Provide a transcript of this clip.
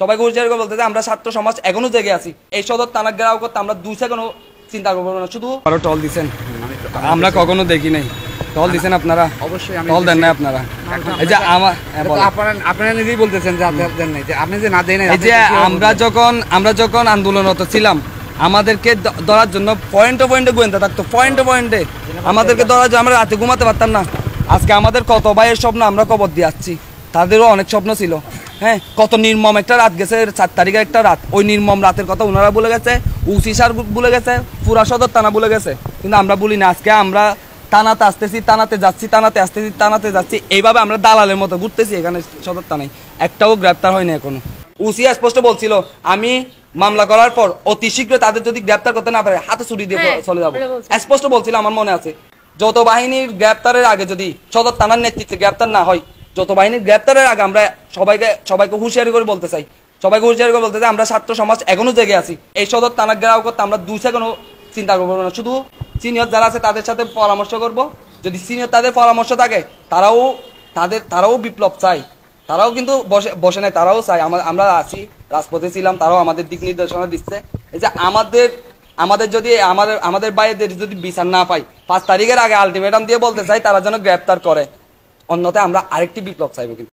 সবাইকে হুঁশিয়ারি করে বলতে চাই আমরা ছাত্র সমাজ এখনো জেগে আছি। এই সদর থানা ঘেরাও করতে আমরা 2 সেকেন্ডও চিন্তা করবো না। শুধু আরো টল দিচ্ছেন, আমরা কখনো দেখি নাই। টল দিচ্ছেন আপনারা, অবশ্যই টল দেন না আপনারা। এই যে আপনারা নিজেই বলতেছেন যে আপনারা দেন নাই, যে আপনি যে না দেন নাই। এই যে আমরা যখন আন্দোলনরত ছিলাম আমাদেরকে ধরার জন্য পয়েন্টে গোয়েন্দা থাকতো, পয়েন্টে আমাদেরকে ধরার জন্য আমরা রাতে ঘুমাতে পারতাম না। আজকে আমাদের কত ভাইয়ের স্বপ্ন আমরা কবর দিয়ে আসছি, তাদেরও অনেক স্বপ্ন ছিল। হ্যাঁ, কত নির্মম একটা রাত গেছে, 4 তারিখের একটা রাত। ওই নির্মম রাতের কথা ওনারা বলে গেছে, উসি স্যার বলে গেছে, পুরা সদর থানা বলে গেছে, কিন্তু আমরা বলি না। আজকে আমরা থানাতে আসতেছি, থানাতে যাচ্ছি, থানাতে আসতেছি, থানাতে যাচ্ছি, এইভাবে আমরা দালালের মতো ঘুরতেছি এখানে সদর থানায়। একটাও গ্রেপ্তার হয়নি এখনো। উসি স্পষ্ট বলছিল আমি মামলা করার পর অতি শীঘ্র তাদের যদি গ্রেপ্তার করতে না পারে হাতে ছুরি দিয়ে চলে যাবো, স্পষ্ট বলছিল। আমার মনে আছে যৌথ বাহিনীর গ্রেপ্তারের আগে যদি সদর থানার নেতৃত্বে গ্রেপ্তার না হয়, যৌথ বাহিনীর গ্রেপ্তারের আগে আমরা সবাইকে হুঁশিয়ারি করে বলতে চাই, আমরা ছাত্র সমাজ এখনো জেগে আছি। এই সদর থানা ঘেরাও করতে আমরা 2 সেকেন্ডও চিন্তা করবো না। শুধু সিনিয়র যারা আছে তাদের সাথে পরামর্শ করব। যদি সিনিয়র তাদের পরামর্শ থাকে, তারাও বিপ্লব চাই, তারাও কিন্তু বসে নাই, তারাও চাই। আমরা আছি, রাজপথে ছিলাম, তারাও আমাদের দিক নির্দেশনা দিচ্ছে। এই যে আমাদের যদি আমাদের বাইরেদের যদি বিচার না পাই, 5 তারিখের আগে আলটিমেটাম দিয়ে বলতে চাই তারা যেন গ্রেপ্তার করে, অন্যথায় আমরা আরেকটি বিপ্লব চাইবো। কিন্তু